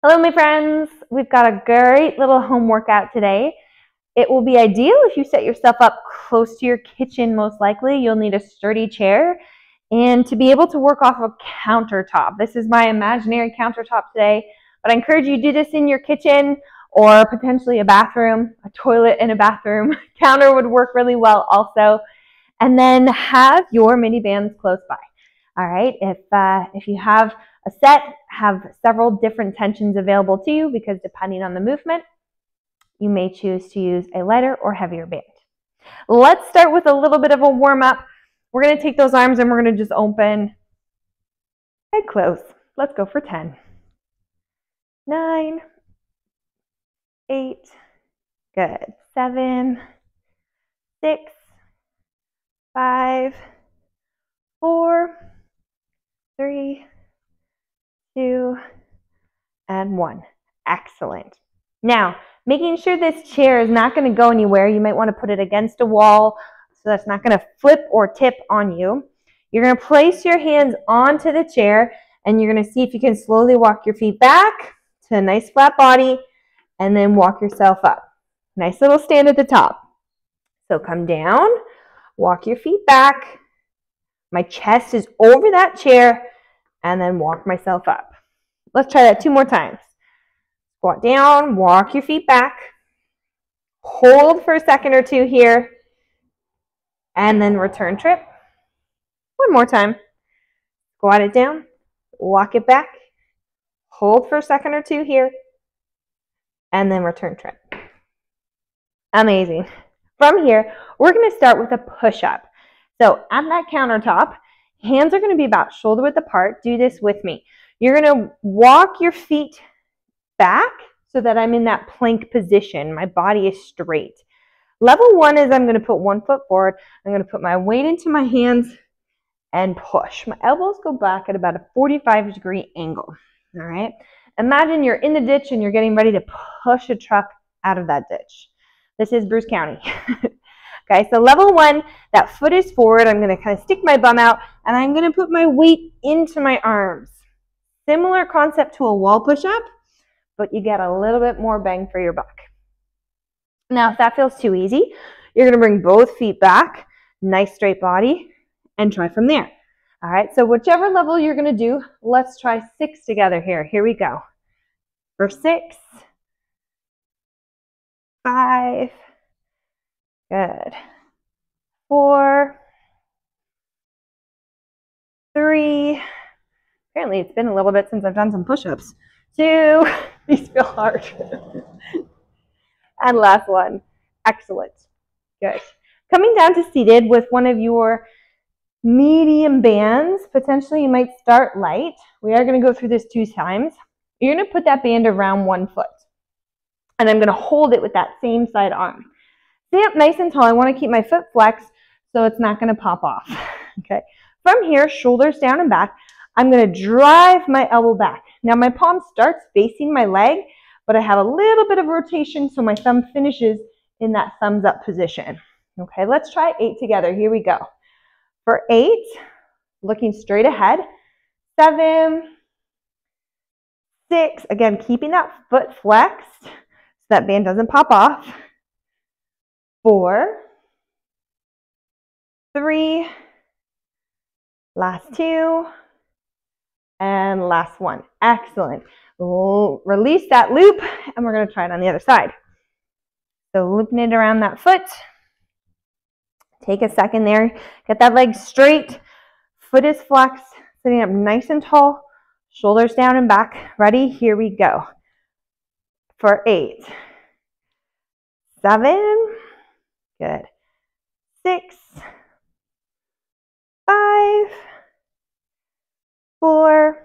Hello, my friends. We've got a great little home workout today. It will be ideal if you set yourself up close to your kitchen. Most likely, you'll need a sturdy chair and to be able to work off a countertop. This is my imaginary countertop today, but I encourage you to do this in your kitchen or potentially a bathroom, a toilet in a bathroom. Counter would work really well also. And then have your mini bands close by. All right, if you have a set, have several different tensions available to you because depending on the movement, you may choose to use a lighter or heavier band. Let's start with a little bit of a warm up. We're going to take those arms and we're going to just open and close. Let's go for 10, 9, 8, good, 7, 6, 5, 4, 3, 2, and 1. Excellent. Now, making sure this chair is not going to go anywhere. You might want to put it against a wall so that's not going to flip or tip on you. You're going to place your hands onto the chair and you're going to see if you can slowly walk your feet back to a nice flat body and then walk yourself up. Nice little stand at the top. So come down, walk your feet back. My chest is over that chair and then walk myself up. Let's try that 2 more times. Squat down, walk your feet back. Hold for a second or 2 here. And then return trip. 1 more time. Squat it down, walk it back. Hold for a second or 2 here. And then return trip. Amazing. From here, we're going to start with a push-up. So at that countertop, hands are going to be about shoulder width apart. Do this with me. You're going to walk your feet back so that I'm in that plank position. My body is straight. Level 1 is I'm going to put 1 foot forward. I'm going to put my weight into my hands and push. My elbows go back at about a 45-degree angle. All right. Imagine you're in the ditch and you're getting ready to push a truck out of that ditch. This is Bruce County. Okay, so level 1, that foot is forward. I'm going to kind of stick my bum out, and I'm going to put my weight into my arms. Similar concept to a wall push-up, but you get a little bit more bang for your buck. Now, if that feels too easy, you're going to bring both feet back, nice straight body, and try from there. All right, so whichever level you're going to do, let's try 6 together here. Here we go. For 6, 5, good. 4, 3, apparently it's been a little bit since I've done some push-ups. 2, these feel hard. And last one, excellent. Good. Coming down to seated with one of your medium bands, potentially you might start light. We are going to go through this 2 times. You're going to put that band around 1 foot. And I'm going to hold it with that same side arm. Stay up nice and tall. I want to keep my foot flexed so it's not going to pop off. Okay. From here, shoulders down and back, I'm going to drive my elbow back. Now my palm starts facing my leg, but I have a little bit of rotation so my thumb finishes in that thumbs up position. Okay, let's try 8 together. Here we go. For 8, looking straight ahead. 7, 6, again, keeping that foot flexed so that band doesn't pop off. 4, 3, last 2, and last 1. Excellent. We'll release that loop, and we're going to try it on the other side. So looping it around that foot. Take a second there. Get that leg straight. Foot is flexed. Sitting up nice and tall. Shoulders down and back. Ready? Here we go. For 8, 7, good. 6, 5, 4,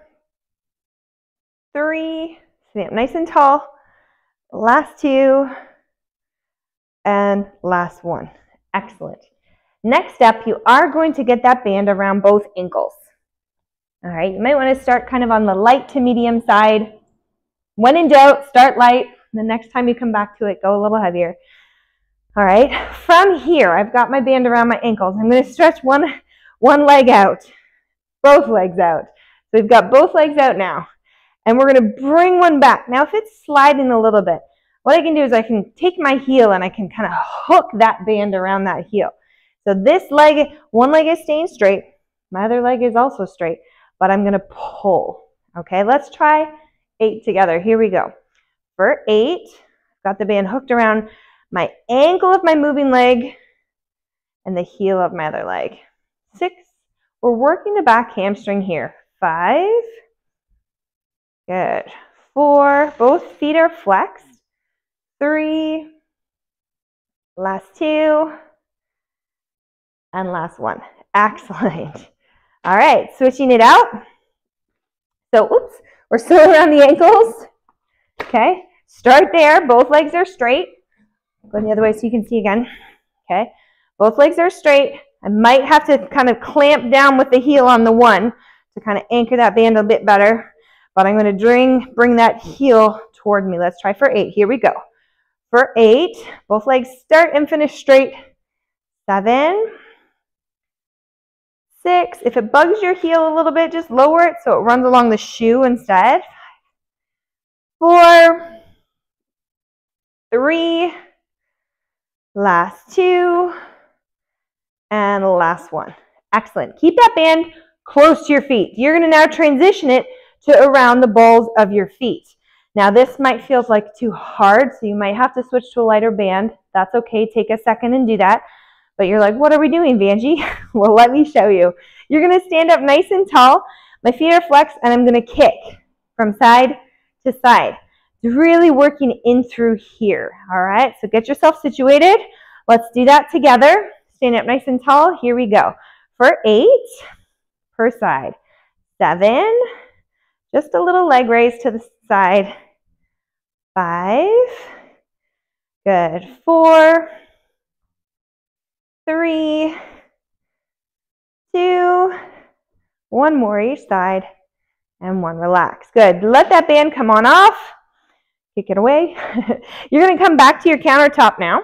3, sitting up nice and tall. Last 2, and last 1. Excellent. Next step, you are going to get that band around both ankles. All right, you might want to start kind of on the light to medium side. When in doubt, start light. The next time you come back to it, go a little heavier. All right, from here, I've got my band around my ankles. I'm going to stretch one leg out, both legs out. So we've got both legs out now. And we're going to bring one back. Now, if it's sliding a little bit, what I can do is I can take my heel and I can kind of hook that band around that heel. So this leg, one leg is staying straight. My other leg is also straight, but I'm going to pull. Okay, let's try 8 together. Here we go. For 8, got the band hooked around my ankle of my moving leg and the heel of my other leg. 6, we're working the back hamstring here. 5, good. 4, both feet are flexed. 3, last 2, and last 1. Excellent. All right, switching it out. So, oops, we're still around the ankles. Okay, start there. Both legs are straight. Go the other way so you can see again. Okay, both legs are straight. I might have to kind of clamp down with the heel on the one to kind of anchor that band a bit better. But I'm going to bring that heel toward me. Let's try for 8. Here we go. For 8, both legs start and finish straight. 7, 6. If it bugs your heel a little bit, just lower it so it runs along the shoe instead. 4, 3, last 2, and last 1. Excellent. Keep that band close to your feet. You're going to now transition it to around the balls of your feet. Now this might feel like too hard, so you might have to switch to a lighter band. That's okay. Take a second and do that. But you're like, what are we doing, Vanjie? Well, let me show you. You're going to stand up nice and tall. My feet are flexed, and I'm going to kick from side to side. It's really working in through here. All right, so get yourself situated. Let's do that together. Stand up nice and tall. Here we go. For 8 per side. 7, just a little leg raise to the side. 5, good. 4, 3, 2, 1 more each side, and 1 relax. Good. Let that band come on off. Kick it away. You're going to come back to your countertop now,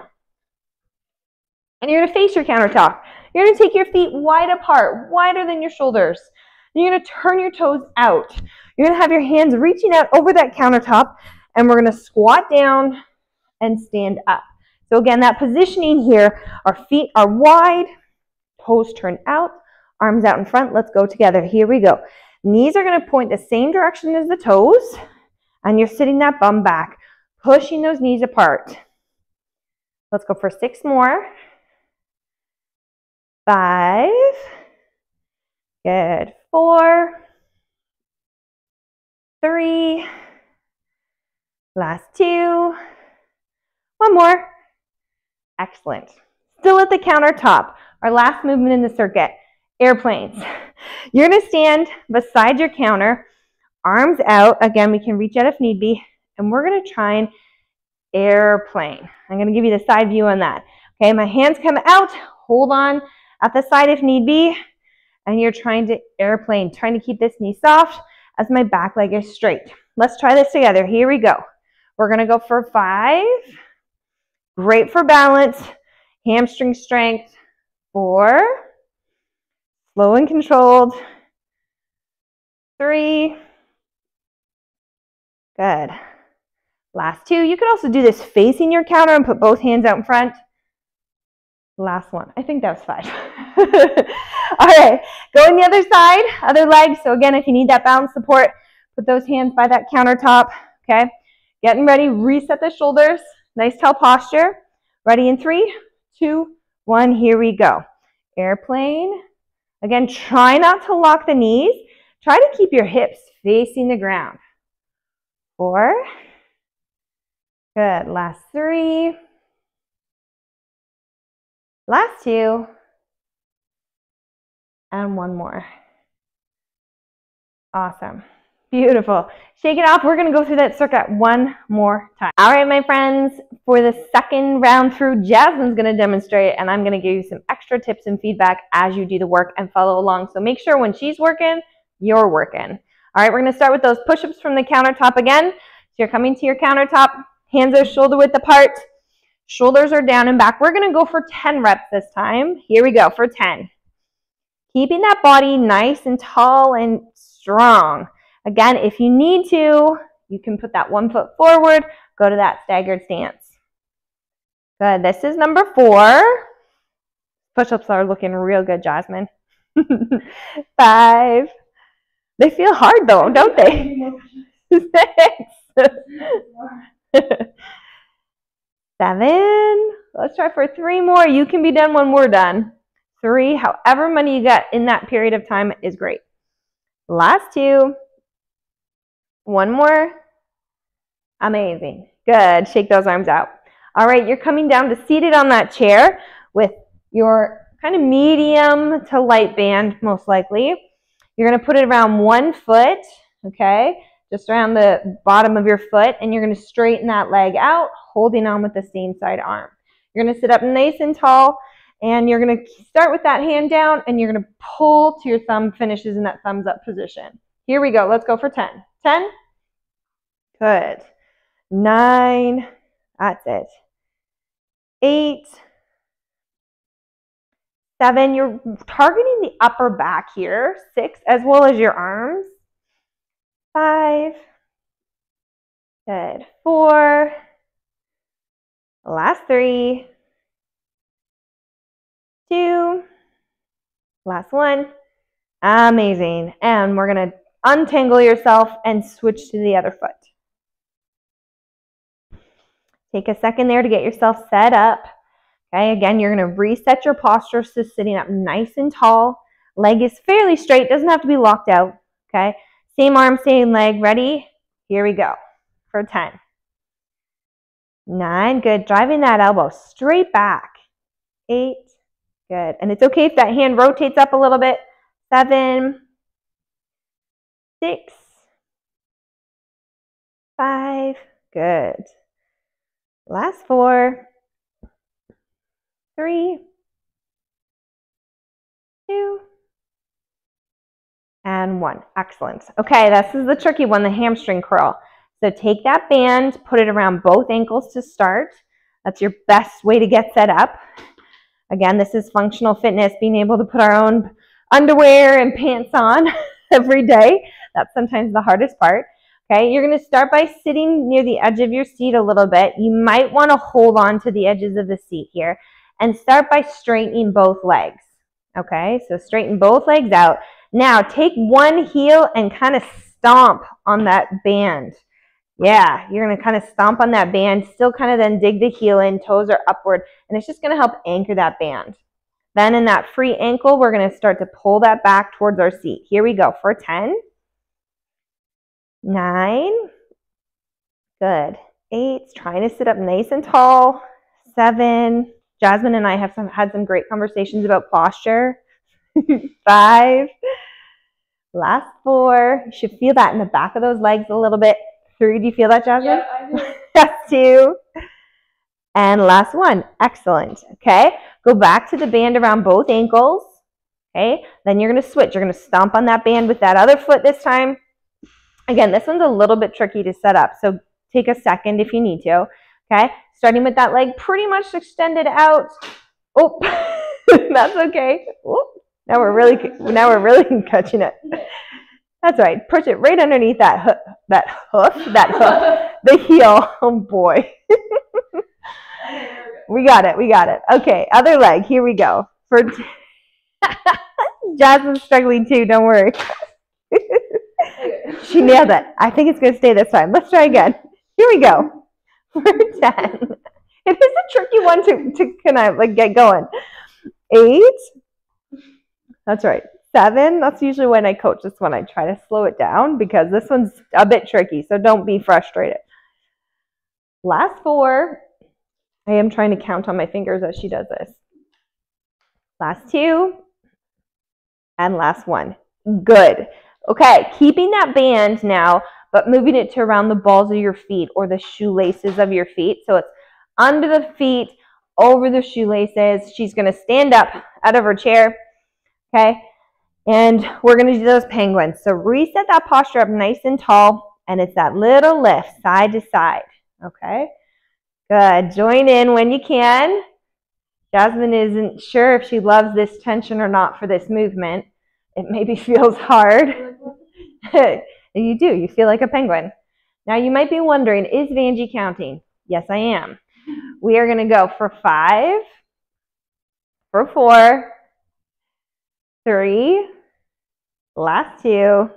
and you're going to face your countertop. You're going to take your feet wide apart, wider than your shoulders. And you're going to turn your toes out. You're going to have your hands reaching out over that countertop, and we're going to squat down and stand up. So again, that positioning here, our feet are wide, toes turn out, arms out in front. Let's go together. Here we go. Knees are going to point the same direction as the toes, and you're sitting that bum back, pushing those knees apart. Let's go for 6 more. 5, good. 4, 3, last 2, 1 more. Excellent. Still at the countertop. Our last movement in the circuit, airplanes. You're going to stand beside your counter, arms out. Again, we can reach out if need be, and we're going to try an airplane. I'm going to give you the side view on that. Okay, my hands come out, hold on at the side if need be, and you're trying to airplane, trying to keep this knee soft as my back leg is straight. Let's try this together. Here we go. We're going to go for 5. Great for balance, hamstring strength. 4, slow and controlled. 3, good. Last 2. You could also do this facing your counter and put both hands out in front. Last 1. I think that was 5. All right, go on the other side, other leg. So again, if you need that balance support, put those hands by that countertop, okay? Getting ready, reset the shoulders. Nice tall posture. Ready in 3, 2, 1, here we go. Airplane. Again, try not to lock the knees. Try to keep your hips facing the ground. 4, good. Last 3. Last 2. And 1 more. Awesome. Beautiful. Shake it off. We're going to go through that circuit 1 more time. All right, my friends, for the second round through, Jasmine's going to demonstrate, and I'm going to give you some extra tips and feedback as you do the work and follow along. So make sure when she's working, you're working. All right, we're going to start with those push-ups from the countertop again. So you're coming to your countertop, hands are shoulder width apart, shoulders are down and back. We're going to go for 10 reps this time. Here we go for 10. Keeping that body nice and tall and strong. Again, if you need to, you can put that 1 foot forward, go to that staggered stance. Good. This is number 4. Push-ups are looking real good, Jasmine. 5. They feel hard though, don't they? 6. 7. Let's try for 3 more. You can be done when we're done. 3. However many you get in that period of time is great. Last 2. 1 more. Amazing. Good. Shake those arms out. All right, you're coming down to seated on that chair with your kind of medium to light band, most likely. You're going to put it around 1 foot, okay, just around the bottom of your foot, and you're going to straighten that leg out, holding on with the same side arm. You're going to sit up nice and tall, and you're going to start with that hand down, and you're going to pull till your thumb finishes in that thumbs up position. Here we go. Let's go for 10. 10. Good. 9. That's it. 8. 7. You're targeting the upper back here. 6, as well as your arms. 5. Good. 4. Last 3. 2. Last 1. Amazing. And we're going to untangle yourself and switch to the other foot. Take a second there to get yourself set up. Okay, again, you're going to reset your posture to sitting up nice and tall. Leg is fairly straight, doesn't have to be locked out. Okay, same arm, same leg. Ready? Here we go for 10. 9, good. Driving that elbow straight back. 8, good. And it's okay if that hand rotates up a little bit. 7, 6, 5, good. Last 4, 3, 2, and 1. Excellent. Okay, this is the tricky one, the hamstring curl. So take that band, put it around both ankles to start. That's your best way to get set up. Again, this is functional fitness, being able to put our own underwear and pants on every day. That's sometimes the hardest part. Okay, you're going to start by sitting near the edge of your seat a little bit. You might want to hold on to the edges of the seat here and start by straightening both legs. Okay, so straighten both legs out. Now take one heel and kind of stomp on that band. Yeah, you're going to kind of stomp on that band, still kind of then dig the heel in, toes are upward, and it's just going to help anchor that band. Then in that free ankle, we're going to start to pull that back towards our seat. Here we go for 10. 9, good. 8, trying to sit up nice and tall. 7, Jasmine and I have had some great conversations about posture. 5, last 4, you should feel that in the back of those legs a little bit. 3, do you feel that, Jasmine? Yeah, I do. That's 2. And last 1, excellent. Okay, go back to the band around both ankles. Okay, then you're going to switch. You're going to stomp on that band with that other foot this time. Again, this one's a little bit tricky to set up, so take a second if you need to. Okay, starting with that leg pretty much extended out. Oh, that's okay. Oh, now we're really catching it. That's right. Push it right underneath that hoof, the heel. Oh boy. We got it. Okay, other leg. Here we go. For Jasmine's struggling too. Don't worry. She nailed it. I think it's going to stay this time. Let's try again. Here we go. For 10. It is a tricky one to kind of like get going. 8. That's right. 7. That's usually when I coach this one. I try to slow it down because this one's a bit tricky. So don't be frustrated. Last 4. I am trying to count on my fingers as she does this. Last 2. And last 1. Good. Okay, keeping that band now, but moving it to around the balls of your feet or the shoelaces of your feet. So it's under the feet, over the shoelaces. She's going to stand up out of her chair, okay? And we're going to do those penguins. So reset that posture up nice and tall, and it's that little lift side to side, okay? Good. Join in when you can. Jasmine isn't sure if she loves this tension or not for this movement. It maybe feels hard. You do. You feel like a penguin. Now you might be wondering, is Vanjie counting? Yes, I am. We are going to go for 5, for 4, 3, last 2,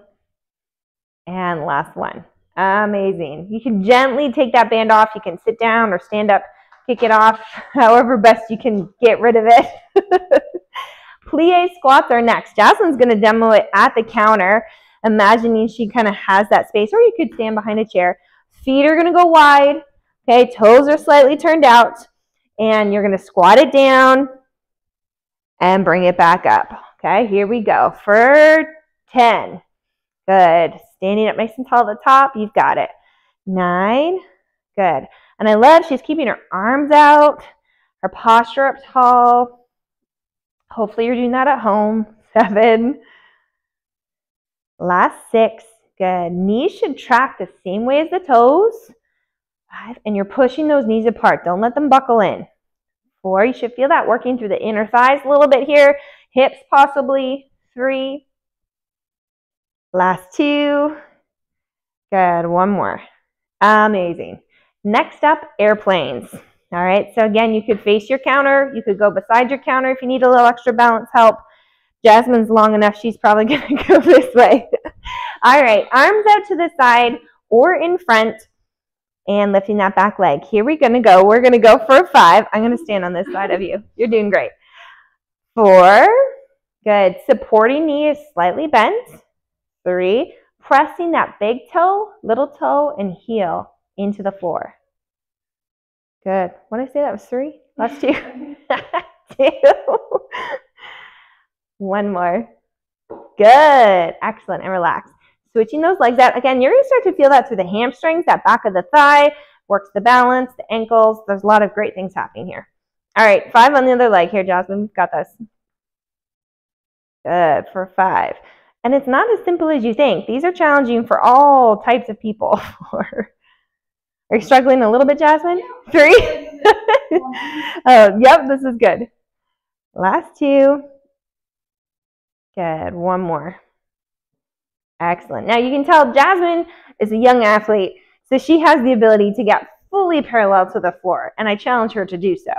and last 1. Amazing. You can gently take that band off. You can sit down or stand up, kick it off, however best you can get rid of it. Plie squats are next. Jasmine's going to demo it at the counter, imagining she kind of has that space, or you could stand behind a chair. Feet are going to go wide. Okay, toes are slightly turned out, and you're going to squat it down and bring it back up. Okay, here we go for 10. Good. Standing up nice and tall at the top. You've got it. 9. Good. And I love she's keeping her arms out, her posture up tall. Hopefully you're doing that at home. 7. Last 6. Good. Knees should track the same way as the toes. 5. And you're pushing those knees apart. Don't let them buckle in. 4. You should feel that working through the inner thighs a little bit here. Hips possibly. 3. Last 2. Good. 1 more. Amazing. Next up, airplanes. All right. So again, you could face your counter. You could go beside your counter if you need a little extra balance help. Jasmine's long enough. She's probably going to go this way. All right. Arms out to the side or in front and lifting that back leg. Here we're going to go. We're going to go for 5. I'm going to stand on this side of you. You're doing great. 4. Good. Supporting knee is slightly bent. 3. Pressing that big toe, little toe, and heel into the floor. Good. What did I say? That was 3? Last 2. 2. 1 more. Good. Excellent. And relax. Switching those legs out. Again, you're going to start to feel that through the hamstrings, that back of the thigh, works the balance, the ankles. There's a lot of great things happening here. All right. 5 on the other leg here, Jasmine. We've got this. Good. For 5. And it's not as simple as you think. These are challenging for all types of people. Are you struggling a little bit, Jasmine? 3? Yep, this is good. Last 2. Good. 1 more. Excellent. Now you can tell Jasmine is a young athlete, so she has the ability to get fully parallel to the floor, and I challenge her to do so.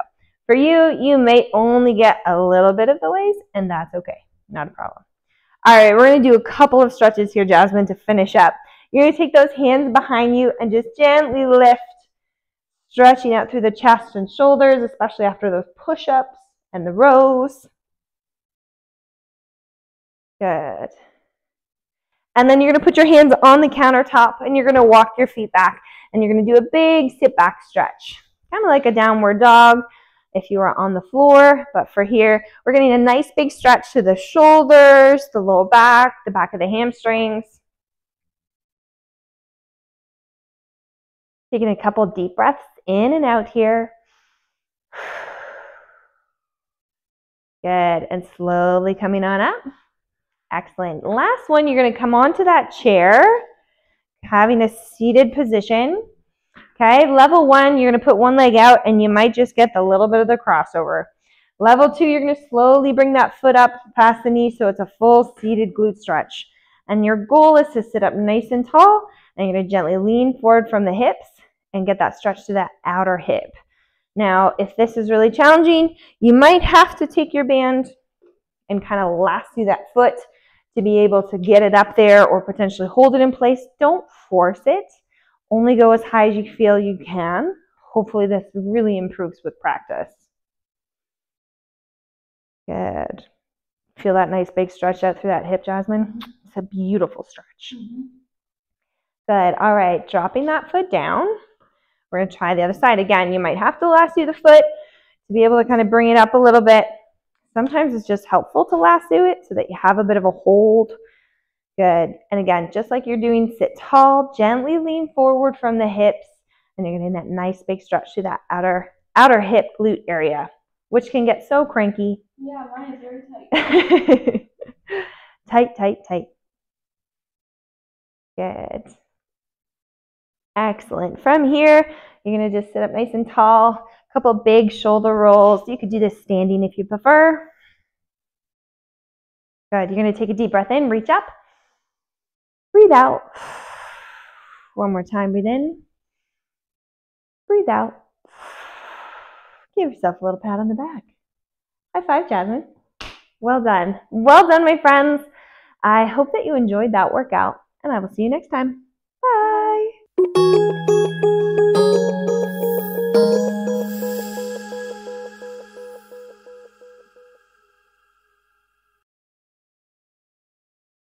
For you, you may only get a little bit of the waist, and that's okay. Not a problem. All right, we're going to do a couple of stretches here, Jasmine, to finish up. You're going to take those hands behind you and just gently lift, stretching out through the chest and shoulders, especially after those push-ups and the rows. Good. And then you're going to put your hands on the countertop and you're going to walk your feet back and you're going to do a big sit back stretch, kind of like a downward dog if you are on the floor. But for here, we're getting a nice big stretch to the shoulders, the low back, the back of the hamstrings. Taking a couple deep breaths in and out here. Good. And slowly coming on up. Excellent. Last one, you're going to come onto that chair, having a seated position. Okay, level 1, you're going to put one leg out and you might just get the little bit of the crossover. Level 2, you're going to slowly bring that foot up past the knee so it's a full seated glute stretch. And your goal is to sit up nice and tall and you're going to gently lean forward from the hips and get that stretch to that outer hip. Now, if this is really challenging, you might have to take your band and kind of lasso that foot to be able to get it up there or potentially hold it in place. Don't force it. Only go as high as you feel you can. Hopefully this really improves with practice. Good. Feel that nice big stretch out through that hip, Jasmine? It's a beautiful stretch. Good. All right, dropping that foot down. We're going to try the other side. Again, you might have to lasso the foot to be able to kind of bring it up a little bit. Sometimes it's just helpful to lasso it so that you have a bit of a hold. Good. And again, just like you're doing, sit tall, gently lean forward from the hips, and you're getting that nice big stretch to that outer hip glute area, which can get so cranky. Yeah, mine is very tight. Tight. Good. Excellent. From here, you're going to just sit up nice and tall. A couple big shoulder rolls. You could do this standing if you prefer. Good. You're going to take a deep breath in, reach up. Breathe out. One more time, breathe in. Breathe out. Give yourself a little pat on the back. High five, Jasmine. Well done. Well done, my friends. I hope that you enjoyed that workout, and I will see you next time. Bye.